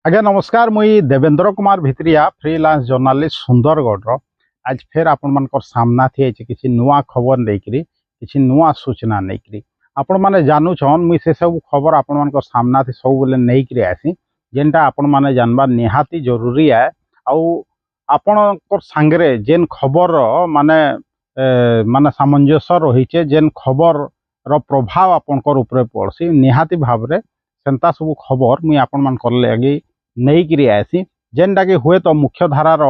आज्ञा नमस्कार मुई देवेंद्र कुमार भित्रिया फ्रीलांस जर्नालिस्ट सुंदरगढ़ आज फिर आपण मान सामना थी किसी नुआ खबर लेकरी किसी नुआ सूचना लेकरी आपण माने जानूछन मुई से सब खबर आपण मान सामना थी सब बोले नहीं करी आसी जेनटा आपण माने जानबा निहाती जरूरी है आउ आपण सांगरे जेन खबर माने माने सामंजस्य रही जेन खबर रो प्रभाव आपणकर ऊपर पड़सी निहाती भाव रे सेंता सब खबर मुई आपण मान लगी नहीं करी आसी जेनटा कि हुए तो मुख्य धारार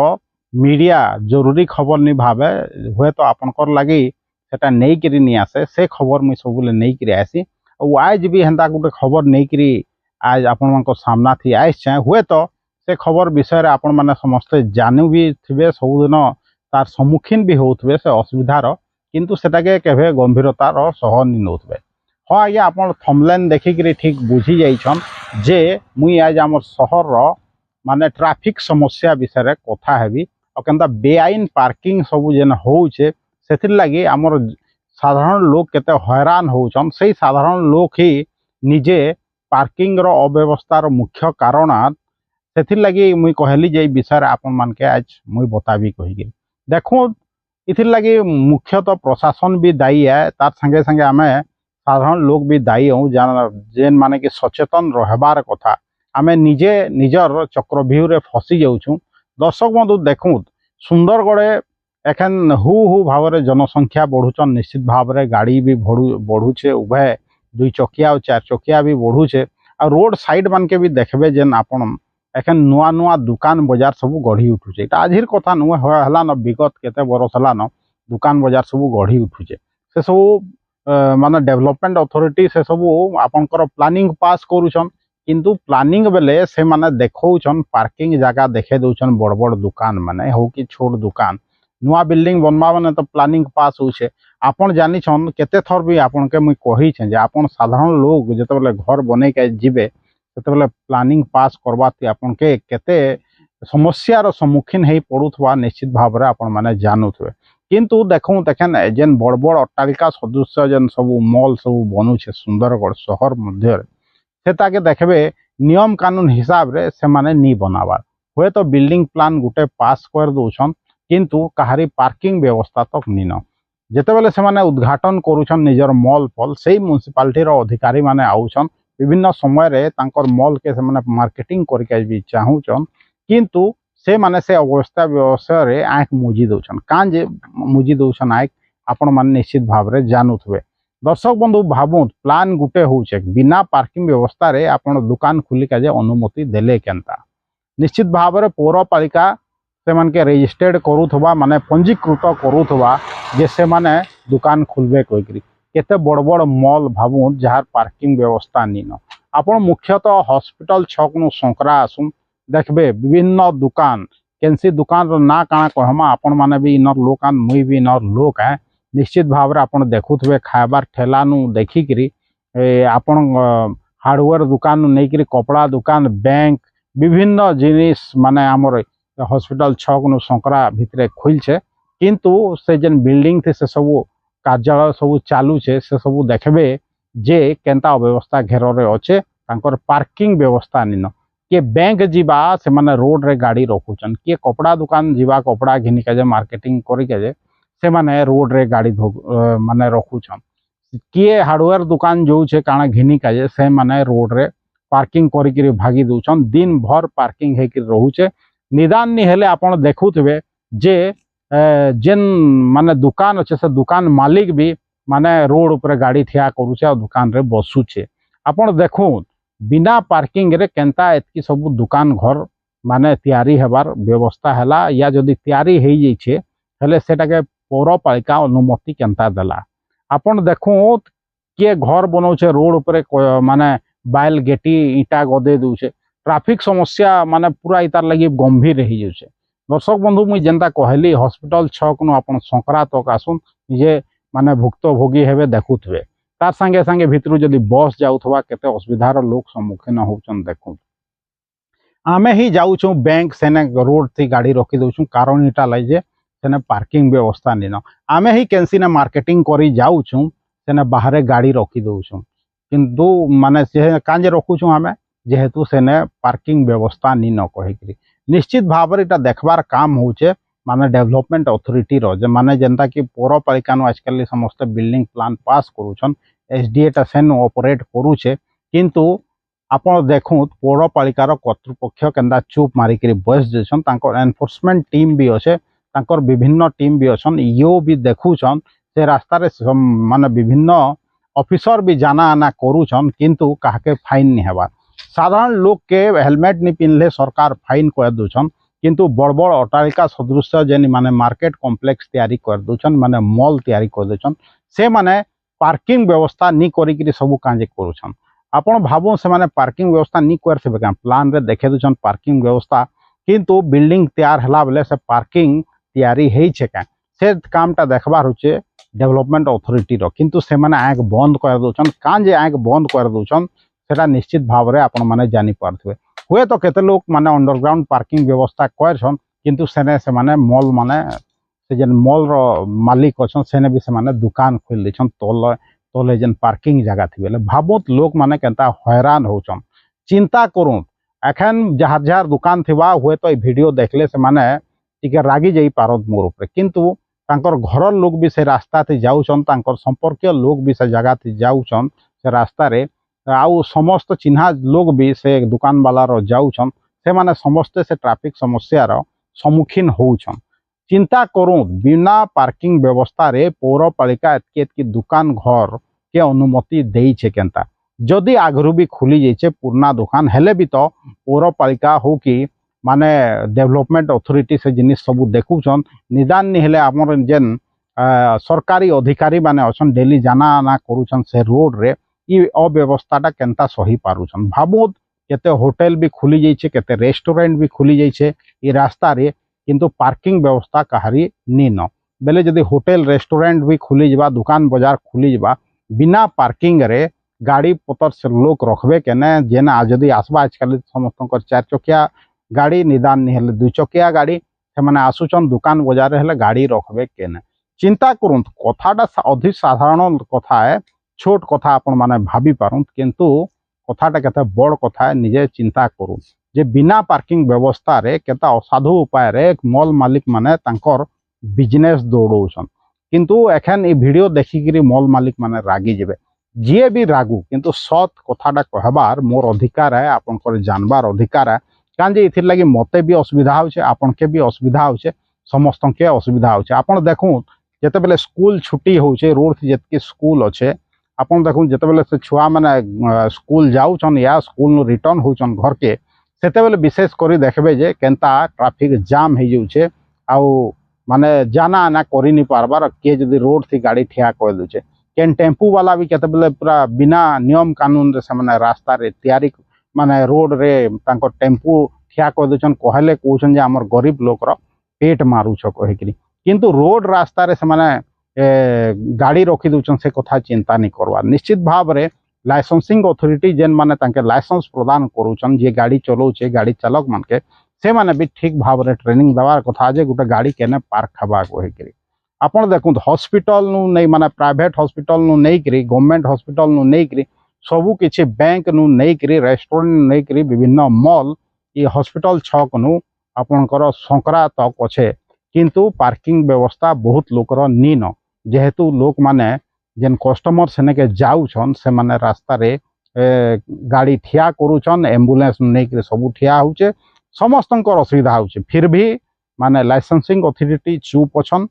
मीडिया जरूरी खबर नहीं भावे हुए तो आपणकर लगी सेटा नहीं करी नहीं आसे से खबर मुई सब नहीं करी आसी और आज भी हेंता गोटे खबर नहीं करी आज आपण मान सामना थी आए हुए तो से खबर विषय आपण माने समस्ते जानू भी थे सबुदिन तार सम्मुखीन भी होउथबे से असुविधार किंतु सेटाके केभे गंभीरतार सह नि नउथबे। हाँ आज्ञा आप थंबनेल देखिक ठीक बुझी जाइछन जे मुई आज आम सहर माने ट्रैफिक समस्या विषय कथा हेबी और केनता बेआईन पार्किंग सब जेन होउछे सेथिर लागि आमर साधारण लोग केते हैरान होउछन से साधारण लोग ही निजे पार्किंग रो अव्यवस्थार मुख्य कारण सेथिर लागि मुई कहली जे विषय आपन मान के आज मुई बताबी कहिगे देखो इथिर लागि मुख्यतः प्रशासन भी दायी है तार संगे संगे आमे साधारण लोग भी दायी हूँ जेन माने कि सचेतन रहबार कथा आमे निजे निजर चक्रव्यूह फसी जाऊँ। दर्शक बंधु देखूँ सुंदरगढ़े एखन हु भाव में जनसंख्या बढ़ुचन निश्चित भाव में गाड़ी भी बढ़ुचे उभय दुई चकिया और चार चकिया भी बढ़ुचे आ रोड साइड मान के भी देखबे जेन आपण एखन नुआ नुआ दुकान बजार सब गढ़ी उठुचे आजिर कथा नुह हलान विगत केते बरस हलान दुकान बजार सब गढ़ी उठुचे से सब माने डेवलपमेंट अथॉरिटी से सब आपनकर प्लानिंग पास करूछन किंतु प्लानिंग बेले से माने देखौछन पार्किंग जगह देखे दउछन बड़ बड़ दुकान माने हो कि छोट दुकान नुआ बिल्डिंग बनवा माने तो प्लानिंग पास होछे आपन जानी छन केते थर भी आपन के मुई कहि छे जे आपन साधारण लोग जते बेले घर बने के जिबे तते बेले प्लानिंग पास करबाती आपन के केते समस्यार सम्मुखीन हेई पड़ुथवा निश्चित भाव रे आपन माने जानुथबे किंतु देखूँ देखें जेन बड़ बड़ अट्टालिका सदृश जेन सब मॉल सब बनूचे सुंदरगढ़ शहर मध्य सेटाके देखबे नियम कानून हिसाब रे से माने नी बनावार हुए तो बिल्डिंग प्लान गुटे पास कर दउछन किंतु कहारी पार्किंग व्यवस्था तक नी न जेते बेले से माने उद्घाटन करूछन निजर मॉल फल से म्युनिसिपालिटी रो अधिकारी माने आउछन विभिन्न समय रे तांकर मॉल के से माने मार्केटिंग करके भी चाहूछन किंतु से माने से अवस्था व्यवसाय रे आँख मुझी दउछन कान जे मुझी दउछन आँख आपण माने निश्चित भाव रे जानुथबे। दर्शक बंधु भावुत प्लान गुटे होउछे बिना पार्किंग व्यवस्था रे आपण दुकान खुली का जे अनुमति देले केनता निश्चित भाव रे पौरपालिका से मान के रजिस्टर्ड करूथबा माने पंजीकृत करूथबा जे से माने दुकान खुलबे कइकरी केते बड़ बड़ मॉल भावुत जहार पार्किंग व्यवस्था नी न आपण मुख्यतः हॉस्पिटल छक नु संकरा आसुन देखबे विभिन्न दुकान केनसी दुकान रो ना काना कहमा आपण माने भी इनर लोकान मुई भी इनर लोक है निश्चित भाव रे आपण देखुथबे खाइबार ठेला नु देखिकरी आपण हार्डवेयर दुकान नु नेकरी कपड़ा दुकान बैंक विभिन्न जिनिस माने हमर हॉस्पिटल छक नु संकरा भितरे खुलछे किंतु से जेन बिल्डिंग थे से सब कार्यालय सब चालू छे से सब देखबे जे केनता अव्यवस्था घेर रे अच्छे तांकर पार्किंग व्यवस्था नी न किए बैंक जीवा से माने रोड रे गाड़ी रखुचन किए कपड़ा दुकान जीवा कपड़ा घिनी के जे मार्केटिंग करी के जे से माने रोड रे गाड़ी माने रखुचन किए हार्डवेयर दुकान जो छे काना घिनी के जे से माने रोड रे पार्किंग करी के भागी दउचन दिन भर पार्किंग हे के रहउचे निदान नि हेले आपण देखुथबे जे जेन माने दुकान अच्छे से दुकान मालिक भी माने रोड ऊपर गाड़ी थिया करूचे और दुकान रे बसुचे आपण देखू बिना पार्किंग रे केनता एतकी सब दुकान घर माने तैयारी हेबार व्यवस्था हैला या जदि तैयारी हेई जाइछे हेले सेटाके पौरपालिका अनुमति केनता देला आपण देखू किए घर बनौछे रोड ऊपर माने बाइल गेटी ईटा गदे दूचे ट्रैफिक समस्या माने पूरा इतार लगी गंभीर रही जाउछे। दर्शक बंधु मुई जेनता कहली हॉस्पिटल छक नु आपण संकरा तक आसुन जे माने भुक्तभोगी हेबे देखुथबे तार संगे संगे भितरु जदि बस जाउथबा केते असुविधार लोक सम्मुखीन होउछन देखु आमे ही जाउछु बैंक सेने रोड थी गाड़ी रखी दउछु कारण इटा लाई जे सेने पार्किंग व्यवस्था नी न आमे ही केनसी ने मार्केटिंग करी जाउछु सेने बाहरे गाड़ी रखी दउछु किंतु माने से कांजे रखुछु आमे जेहेतु सेने पार्किंग व्यवस्था नी न कहिकरी निश्चित भाव इटा देखबार काम होचे माने डेवलपमेंट अथॉरिटी रो जे माने जनता की पौरपालिका नु आजकल समस्त बिल्डिंग प्लान पास करूछन एसडीए टा सेन ऑपरेट करूछे किंतु आपण देखुत पौरपालिकार कर्तृपक्ष केंदा चुप मारिकरी बस जेछन तांकर एनफोर्समेंट टीम भी अच्छे तांकर विभिन्न टीम भी अच्छन यो भी देखुछन से रास्ता रे माने विभिन्न ऑफिसर भी जाना आना करूछन किंतु काहके फाइन नहीं हेबा साधारण लोग के हेलमेट नहीं पिनले सरकार फाइन कर दूछन किंतु बड़ बड़ अट्टालिका सदृश जेन माने मार्केट कॉम्प्लेक्स तैयारी कर दूछन माने मॉल तैयारी कर दूछन से माने पार्किंग व्यवस्था नी करिकरी सब कांजे करूछन आपण भाबो से माने पार्किंग व्यवस्था नी करथिबे का प्लान रे देखे दूछन पार्किंग व्यवस्था किंतु बिल्डिंग तैयार हला बेले से पार्किंग तैयारी हेइ छे का से कामटा देखबार होचे डेवलपमेंट अथॉरिटी रो किंतु से माने आंख बंद कर दूछन कांजे आंख बंद कर दूछन सेटा निश्चित भाव रे आपण माने जानि पारथिबे हुए तो केते लोग माने अंडरग्राउंड पार्किंग व्यवस्था करछन किंतु सेने से माने मॉल माने से जेन मॉल रो मालिक अछन सेने भी से माने दुकान खोल देछन तोले जेन पार्किंग जगह थी बेले भाबुत लोग माने केनता हैरान होचन चिंता करूँ एखन जहाँ जहाँ दुकान थिबा हुए तो वीडियो देखले से माने टिके रागी जाई पारत मोर ऊपर किंतु तांकर घर लोग भी से रास्ता थी जाउछन तांकर संपर्कीय लोग भी से जगह थी जाउछन से रास्ता रे आउ समस्त चिन्हा लोग भी से दुकान वाला रो जाउछन से माने समस्त से ट्रैफिक समस्या रो सम्मुखीन होउछन चिंता करूँ बिना पार्किंग व्यवस्था रे पौरपालिका एतकी दुकान घर के अनुमति देई छे केनता जदि आगरू भी खुली जाइए पुराना दुकान हेले भी तो पौरपालिका हो कि माने डेवलपमेंट अथॉरिटी से जिनिस सब देखुछन निदान नहीं हेले हमर जेन सरकारी अधिकारी माने अछन डेली जाना आना करूछन से रोड रे ई अव्यवस्थाटा केनता सही पारुछन भाबुत केते होटल भी खुली जाइए केते रेस्टोरेंट भी खुली जाइए ई रास्ता रे किंतु पार्किंग व्यवस्था कहारी नी न बेले जदि होटल रेस्टोरेंट भी खुली जबा दुकान बाजार खुली जबा बिना पार्किंग रे गाड़ी पतर से लोग रखबे केने जेना जदि आसबा आजकल समस्त चार चकिया गाड़ी निदान नहीं हेले दुई चकिया गाड़ी से माने आसुचन दुकान बाजार हेले गाड़ी रखबे केने चिंता करूँ कथाटा अति साधारण कथा है छोट कथा आपण माने भाभी पारुं किंतु कथाटा केते बड़ कथा है निजे चिंता करूँ जे बिना पार्किंग व्यवस्था रे केता असाधु उपाय रे मॉल मालिक माने तांकर बिजनेस दौड़ौछन किंतु एखन ई वीडियो देखिकरी मॉल मालिक माने रागी जेबे जी भी रागू किंतु सत कथाटा कहबार मोर अधिकार है आपनकर जानबार अधिकार है कांजे इथिर लगी मते भी असुविधा होचे आपन के भी असुविधा होचे समस्त के असुविधा होचे आपन देखूं जेते बेले स्कूल छुट्टी होचे रोड थी जेतकी स्कूल अच्छे आपन देखूं जेते बेले से छुआ माने स्कूल जाउछन या स्कूल नु रिटर्न होचन घर के सेते बेले विशेष करी देखबे जे केनता ट्रैफिक जाम हे जाउछे आउ माने जाना आना करि नि पारबार के जदी रोड थी गाड़ी ठिया कर दुचे केन टेम्पू वाला भी केते बेले पूरा बिना नियम कानून रे से माने रास्ता रे तैयारी माने रोड रे तांको टेम्पू ठिया कर दुचन कहले कहउछन जे हमर गरीब लोक रो पेट मारू छ कहिकरी किंतु रोड रास्ता रे से माने गाड़ी रखी दूचन से कथा चिंता नहीं करवा निश्चित भाव रे लाइसेंसिंग अथॉरिटी जेन माने तांके लाइसेंस प्रदान करूछन जे गाड़ी चलाउछे गाड़ी चालक मान के से माने भी ठीक भाव रे ट्रेनिंग देवार कथा जे गोटे गाड़ी केने पार्क हबा कहिकरी आपण देखुं हॉस्पिटल नु नहीं माने प्राइवेट हॉस्पिटल नु नहीं करी गवर्नमेंट हॉस्पिटल नु नहीं करी सबु किछि बैंक नु नहीं करी रेस्टोरेंट नहीं करी विभिन्न मॉल ये हॉस्पिटल छक नु आपणकर संकरा तक अच्छे किंतु पार्किंग व्यवस्था बहुत लोकर नी न जेहेतु लोक माने जेन कस्टमर सेने के जाउछन से माने रास्ता रे गाड़ी ठिया करूछन एम्बुलेंस नहीं करी सबु ठिया होचे समस्तंकर असुविधा होचे फिर भी माने लाइसेंसिंग अथॉरिटी चुप अछन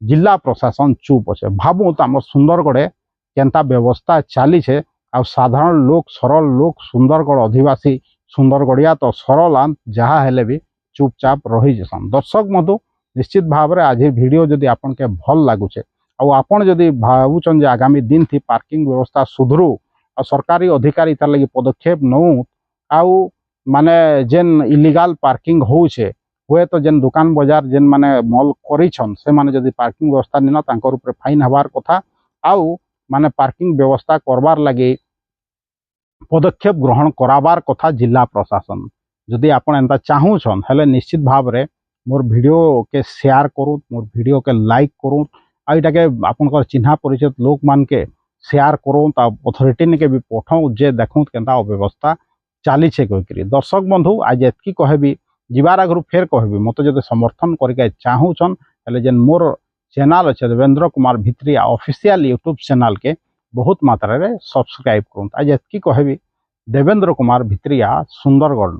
जिला प्रशासन चुप अच्छे भावुँ आम सुंदरगढ़े केनता व्यवस्था चली छे आ साधारण लोक सरल लोक सुंदरगढ़ अधिवासी सुंदरगढ़िया तो सरल जहाँ हेले भी चुपचाप रही जसन दर्शक मधु निश्चित भाव में आज वीडियो जदि आपन के भल लगुचे आपन जदि भावुचन जे आगामी दिन थी पार्किंग व्यवस्था सुधरू और सरकारी अधिकारी तार लगी पदक्षेप नौ आउ माने जेन इलीगल पार्किंग होउछे हुए तो जेन दुकान बाजार जेन माने मॉल करिछन से माने जदि पार्किंग व्यवस्था निन तांकर ऊपर फाइन हबार कथा आउ माने पार्किंग व्यवस्था करबार लगी पदक्षेप ग्रहण कराबार कथा जिला प्रशासन जदि आपण एंता चाहूछन हेले निश्चित भाव रे मोर वीडियो के शेयर करूँ मोर वीडियो के लाइक करूँ आईटा के आपनकर चिन्हा परिचित लोक मान के शेयर करूँ अथॉरिटी ने के भी पठाऊँ जे देखूँ केनता अव्यवस्था ଚାଲିଛେ କହିକିରି। ଦର୍ଶକ ବନ୍ଧୁ ଆଜି ଏତ୍କି କହିବି, ଯିବାର୍ ଆଗରୁ ଫେର୍ କହିବି, ମୋତେ ଯଦି ସମର୍ଥନ କରିକେ ଚାହୁଁଛନ୍ ହେଲେ ଯେନ୍ ମୋର ଚ୍ୟାନେଲ୍ ଅଛେ ଦେବେନ୍ଦ୍ର କୁମାର ଭିତ୍ରିଆ ଅଫିସିଆଲ ୟୁଟ୍ୟୁବ୍ ଚ୍ୟାନେଲ୍କେ ବହୁତ ମାତ୍ରାରେ ସବସ୍କ୍ରାଇବ୍ କରନ୍ତୁ। ଆଜି ଏତ୍କି କହିବି, ଦେବେନ୍ଦ୍ର କୁମାର ଭିତ୍ରିଆ, ସୁନ୍ଦରଗଡ଼।